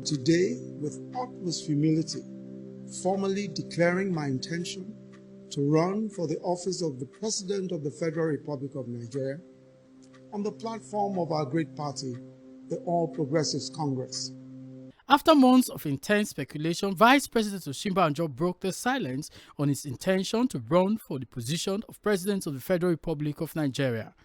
today, with utmost humility, formally declaring my intention to run for the office of the President of the Federal Republic of Nigeria on the platform of our great party, the All Progressives Congress. After months of intense speculation, Vice President Osinbajo broke the silence on his intention to run for the position of President of the Federal Republic of Nigeria.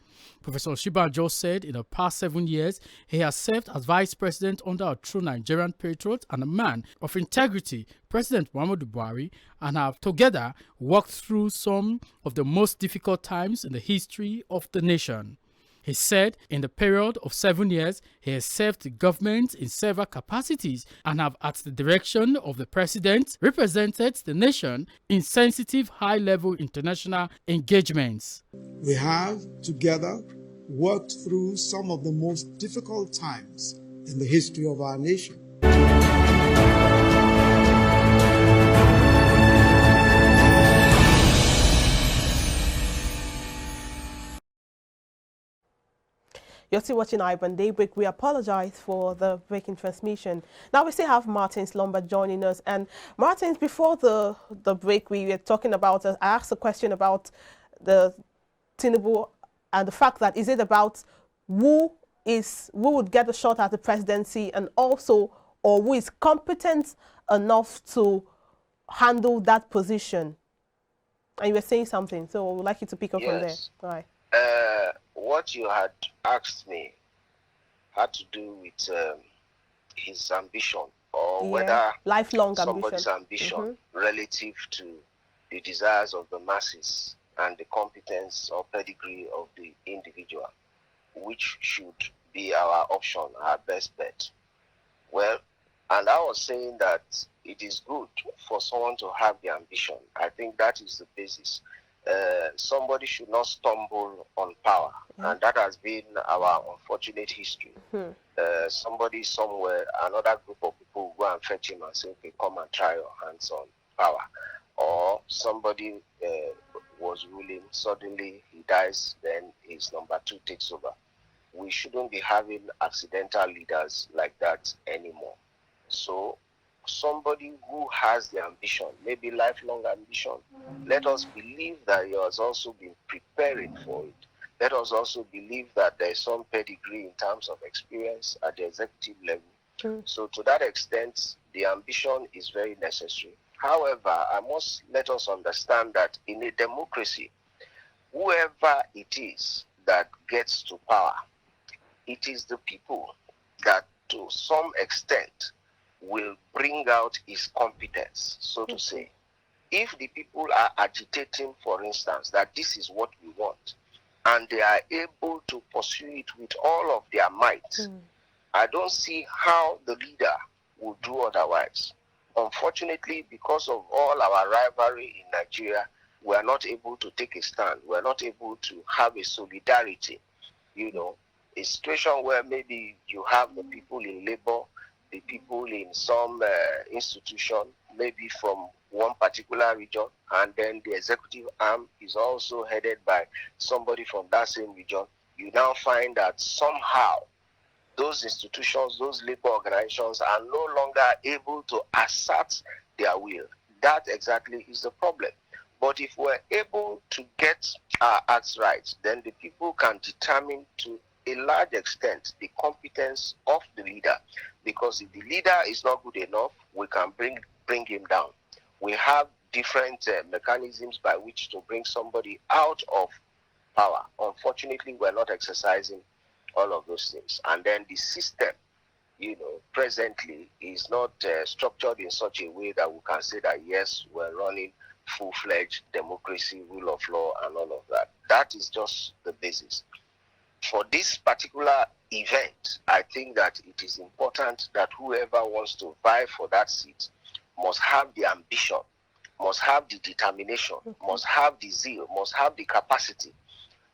Professor Osinbajo said in the past 7 years, he has served as Vice President under a true Nigerian patriot and a man of integrity, President Muhammadu Buhari, and have together walked through some of the most difficult times in the history of the nation. He said in the period of 7 years, he has served the government in several capacities and have, at the direction of the president, represented the nation in sensitive high-level international engagements. We have together worked through some of the most difficult times in the history of our nation. You're still watching iBrand Daybreak. We apologize for the breaking transmission. Now we still have Martins Lombard joining us. And Martins, before the break, we were talking about, I asked a question about the Tinubu and the fact that is it about who would get a shot at the presidency, and also, or who is competent enough to handle that position? And you were saying something, so I would like you to pick up from there. All right. What you had asked me had to do with his ambition, or whether lifelong somebody's ambition relative to the desires of the masses and the competence or pedigree of the individual, which should be our option, our best bet. Well, and I was saying that it is good for someone to have the ambition. I think that is the basis. Somebody should not stumble on power, and that has been our unfortunate history. Somebody somewhere, another group of people will go and fetch him and say, okay, come and try your hands on power. Or somebody was ruling, suddenly he dies, then his number two takes over. We shouldn't be having accidental leaders like that anymore. So somebody who has the ambition, maybe lifelong ambition, let us believe that he has also been preparing for it. Let us also believe that there is some pedigree in terms of experience at the executive level. So to that extent, the ambition is very necessary. However, I must let us understand that in a democracy, whoever it is that gets to power, it is the people that to some extent will bring out his competence, so to say. If the people are agitating, for instance, that this is what we want, and they are able to pursue it with all of their might, I don't see how the leader will do otherwise. Unfortunately, because of all our rivalry in Nigeria, we are not able to take a stand. We are not able to have a solidarity, a situation where maybe you have the people in labor, the people in some institution, maybe from one particular region, and then the executive arm is also headed by somebody from that same region. You now find that somehow those institutions, those labor organizations are no longer able to assert their will. That exactly is the problem. But if we're able to get our acts right, then the people can determine to a large extent the competence of the leader. Because if the leader is not good enough, we can bring him down. We have different mechanisms by which to bring somebody out of power. Unfortunately, we're not exercising all of those things. And then the system, presently is not structured in such a way that we can say that, yes, we're running full-fledged democracy, rule of law, and all of that. That is just the basis. For this particular event, I think that it is important that whoever wants to vie for that seat must have the ambition, must have the determination, must have the zeal, must have the capacity,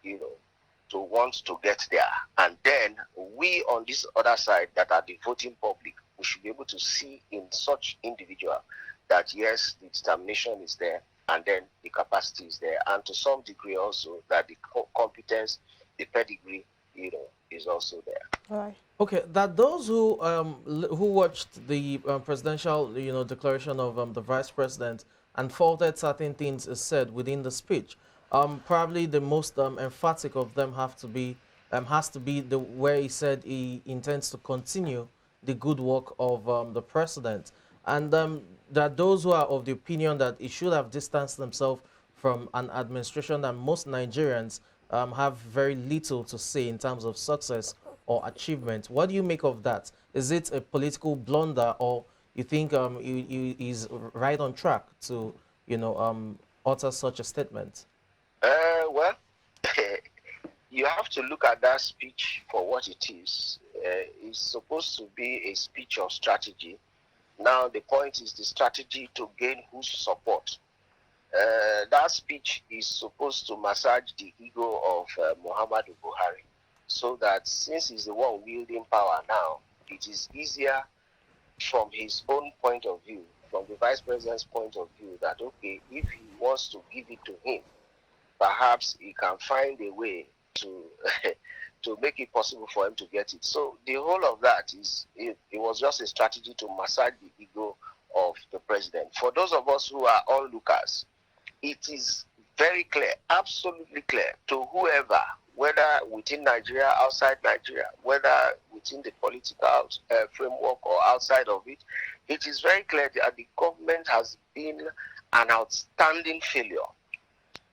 to want to get there. And then we on this other side that are the voting public, we should be able to see in such individual that yes, the determination is there, and then the capacity is there, and to some degree also that the competence, the pedigree, is also there. All right. Okay, that those who watched the presidential, declaration of the vice president and faulted certain things is said within the speech, probably the most emphatic of them has to be the where he said he intends to continue the good work of the president, and that those who are of the opinion that he should have distanced himself from an administration that most Nigerians have very little to say in terms of success or achievement. What do you make of that? Is it a political blunder, or you think he's right on track to, utter such a statement? Well, you have to look at that speech for what it is. It's supposed to be a speech of strategy. Now, the point is the strategy to gain whose support. That speech is supposed to massage the ego of Muhammadu Buhari, so that since he's the one wielding power now, it is easier from his own point of view, from the vice president's point of view, that, okay, if he wants to give it to him, perhaps he can find a way to to make it possible for him to get it. So the whole of that it was just a strategy to massage the ego of the president. For those of us who are onlookers, it is very clear, absolutely clear to whoever, whether within Nigeria, outside Nigeria, whether within the political framework or outside of it, it is very clear that the government has been an outstanding failure.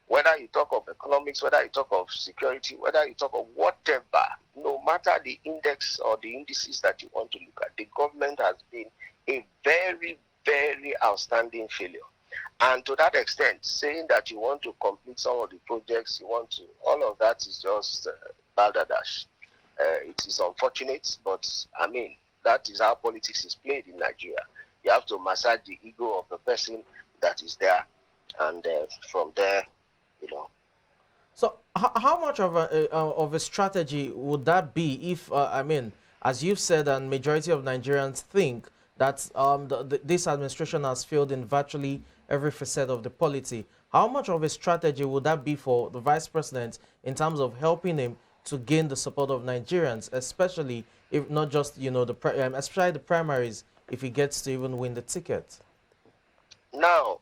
Whether you talk of economics, whether you talk of security, whether you talk of whatever, no matter the index or the indices that you want to look at, the government has been a very, very outstanding failure. And to that extent, saying that you want to complete some of the projects, all of that is just balderdash. It is unfortunate, but I mean, that is how politics is played in Nigeria. You have to massage the ego of the person that is there, and from there, So how much of a strategy would that be if, as you've said, and majority of Nigerians think that this administration has failed in virtually every facet of the polity. How much of a strategy would that be for the vice president in terms of helping him to gain the support of Nigerians, especially if not just, especially the primaries, if he gets to even win the ticket? Now,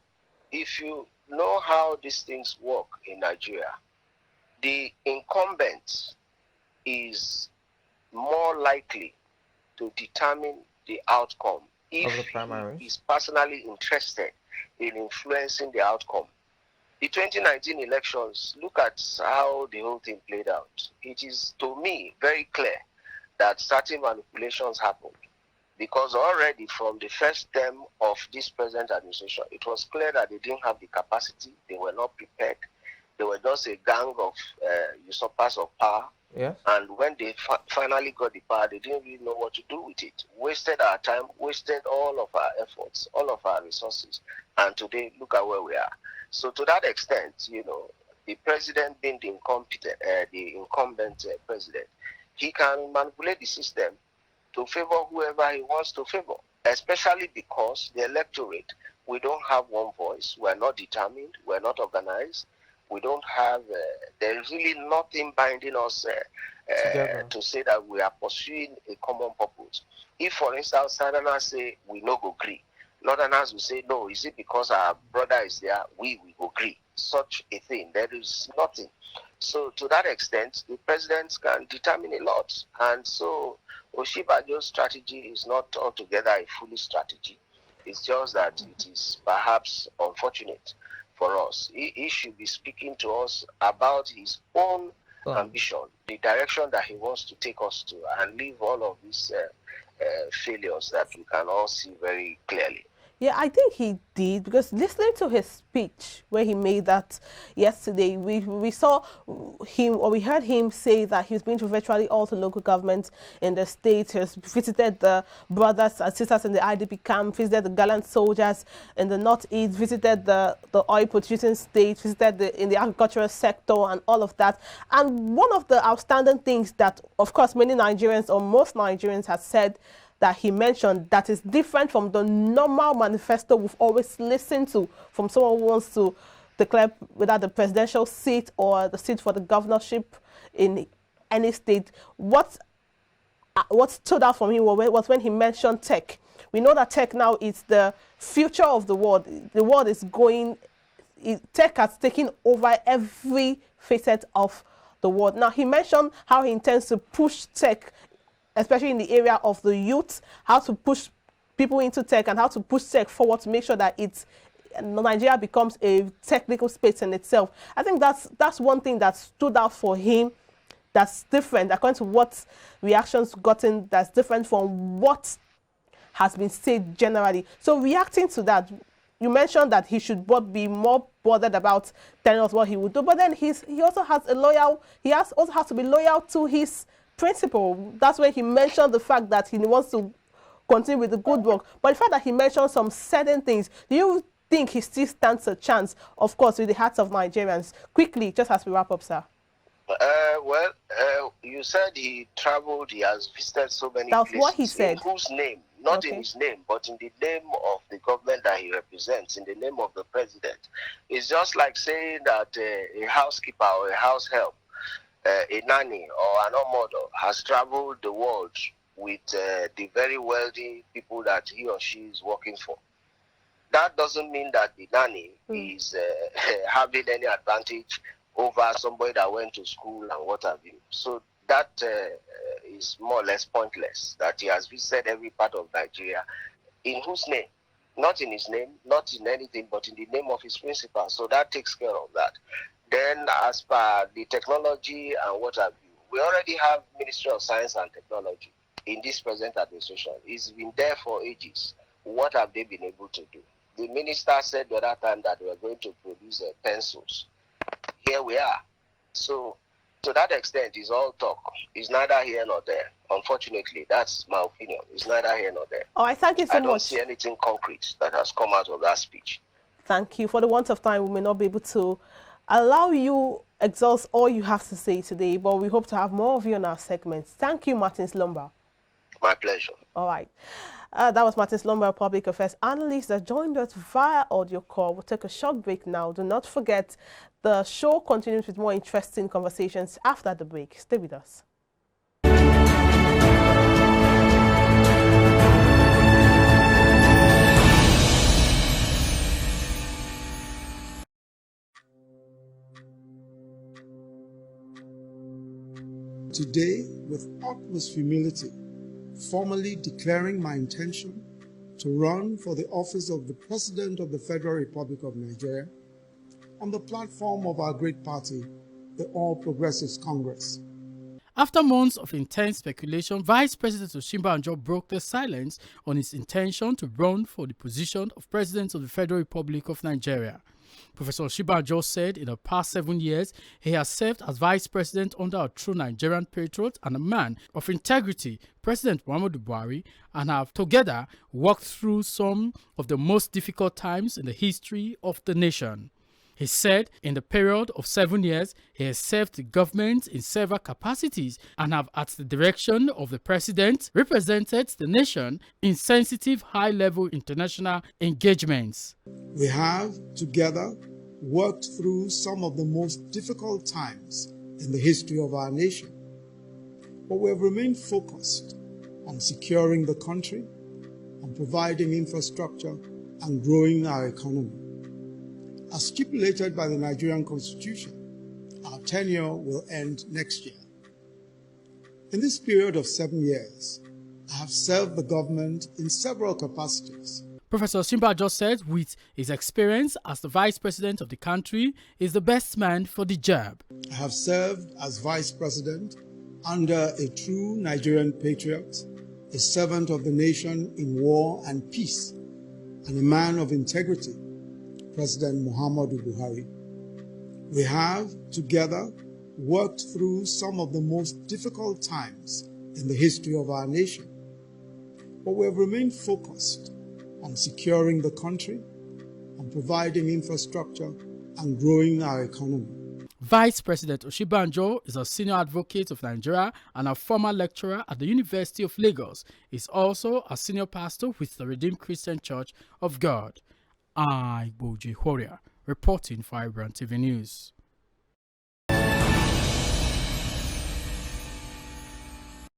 if you know how these things work in Nigeria, the incumbent is more likely to determine the outcome if he is personally interested in influencing the outcome. The 2019 elections, look at how the whole thing played out. It is, to me, very clear that certain manipulations happened, because already from the first term of this present administration, it was clear that they didn't have the capacity, they were not prepared, they were just a gang of usurpers of power. Yes. And when they finally got the power, they didn't really know what to do with it. Wasted our time, wasted all of our efforts, all of our resources. And today, look at where we are. So to that extent, the president being the incumbent president, he can manipulate the system to favor whoever he wants to favor, especially because the electorate, we don't have one voice, we're not determined, we're not organized, we don't have, there's really nothing binding us to say that we are pursuing a common purpose. If, for instance, Southerners say we no go agree, Northerners will say, no, is it because our brother is there, we will agree. Such a thing, there is nothing. So to that extent, the president can determine a lot. And so Osinbajo's strategy is not altogether a foolish strategy. It's just that it is perhaps unfortunate for us. He should be speaking to us about his own ambition, the direction that he wants to take us to, and leave all of these failures that we can all see very clearly. Yeah, I think he did, because listening to his speech where he made that yesterday, we saw him, or we heard him say that he's been to virtually all the local governments in the state. He's visited the brothers and sisters in the IDP camp, visited the gallant soldiers in the northeast, visited the oil producing state, visited in the agricultural sector and all of that. And one of the outstanding things that, of course, many Nigerians or most Nigerians have said that he mentioned that is different from the normal manifesto we've always listened to from someone who wants to declare whether the presidential seat or the seat for the governorship in any state. What what stood out for me was when he mentioned tech. We know that tech now is the future of the world. The world is going, tech has taken over every facet of the world. Now, he mentioned how he intends to push tech, especially in the area of the youth, how to push people into tech and how to push tech forward to make sure that Nigeria becomes a technical space in itself. I think that's one thing that stood out for him, that's different, according to what reactions gotten, that's different from what has been said generally. So reacting to that, you mentioned that he should be more bothered about telling us what he would do, but then he also has also has to be loyal to his principle. That's where he mentioned the fact that he wants to continue with the good work. But the fact that he mentioned some certain things, do you think he still stands a chance, of course, with the hearts of Nigerians? Quickly, just as we wrap up, sir. You said he traveled, he has visited so many places. That's what he said. In whose name? Not in his name, but in the name of the government that he represents, in the name of the president. It's just like saying that a housekeeper or a house help, a nanny or an omodo has traveled the world with the very wealthy people that he or she is working for. That doesn't mean that the nanny is having any advantage over somebody that went to school and what have you. So that is more or less pointless, that he has visited every part of Nigeria. In whose name? Not in his name, not in anything, but in the name of his principal. So that takes care of that. Then as per the technology and what have you, we already have Ministry of Science and Technology in this present administration. It's been there for ages. What have they been able to do? The minister said the other time that we are going to produce pencils. Here we are. So to that extent, it's all talk. It's neither here nor there. Unfortunately, that's my opinion. It's neither here nor there. All right, thank you so much. I don't see anything concrete that has come out of that speech. Thank you. For the want of time, we may not be able to allow you exhaust all you have to say today, but we hope to have more of you in our segments. Thank you, Martin Slumber. My pleasure. All right. That was Martin Slumber, public affairs analyst that joined us via audio call. We'll take a short break now. Do not forget, the show continues with more interesting conversations after the break. Stay with us. Today, with utmost humility, formally declaring my intention to run for the office of the President of the Federal Republic of Nigeria on the platform of our great party, the All Progressives Congress. After months of intense speculation, Vice President Osinbajo broke the silence on his intention to run for the position of President of the Federal Republic of Nigeria. Professor Osinbajo said in the past 7 years, he has served as Vice President under a true Nigerian patriot and a man of integrity, President Muhammadu Buhari, and have together walked through some of the most difficult times in the history of the nation. He said in the period of 7 years, he has served the government in several capacities and have, at the direction of the president, represented the nation in sensitive high-level international engagements. We have together worked through some of the most difficult times in the history of our nation, but we have remained focused on securing the country, on providing infrastructure and growing our economy. As stipulated by the Nigerian Constitution, our tenure will end next year. In this period of 7 years, I have served the government in several capacities. Professor Osinbajo said with his experience as the Vice President of the country, he is the best man for the job. I have served as Vice President under a true Nigerian patriot, a servant of the nation in war and peace, and a man of integrity, President Muhammadu Buhari. We have together worked through some of the most difficult times in the history of our nation, but we have remained focused on securing the country, on providing infrastructure and growing our economy. Vice President Osinbajo is a senior advocate of Nigeria and a former lecturer at the University of Lagos. He is also a senior pastor with the Redeemed Christian Church of God. I, Boji Warrior, reporting for iBrandTV News.